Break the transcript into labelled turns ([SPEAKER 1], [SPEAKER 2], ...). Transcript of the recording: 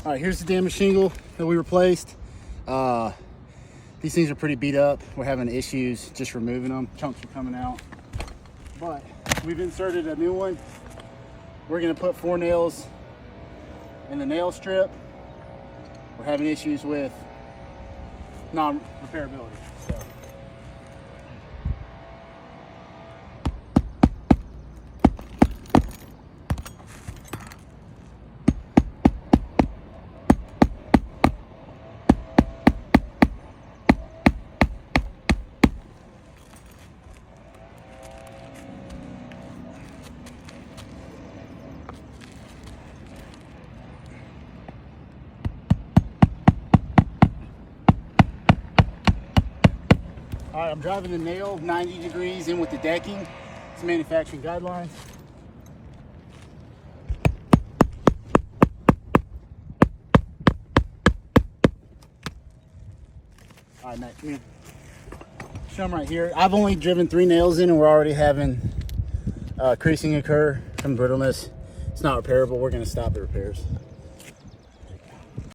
[SPEAKER 1] All right, here's the damaged shingle that we replaced. These things are pretty beat up. We're having issues just removing them. Chunks are coming out. But we've inserted a new one. We're gonna put 4 nails in the nail strip. We're having issues with non-repairability. So. All right, I'm driving the nail 90 degrees in with the decking. It's manufacturing guidelines. All right, Matt, come here. Show them right here. I've only driven 3 nails in and we're already having creasing occur from brittleness. It's not repairable. We're gonna stop the repairs.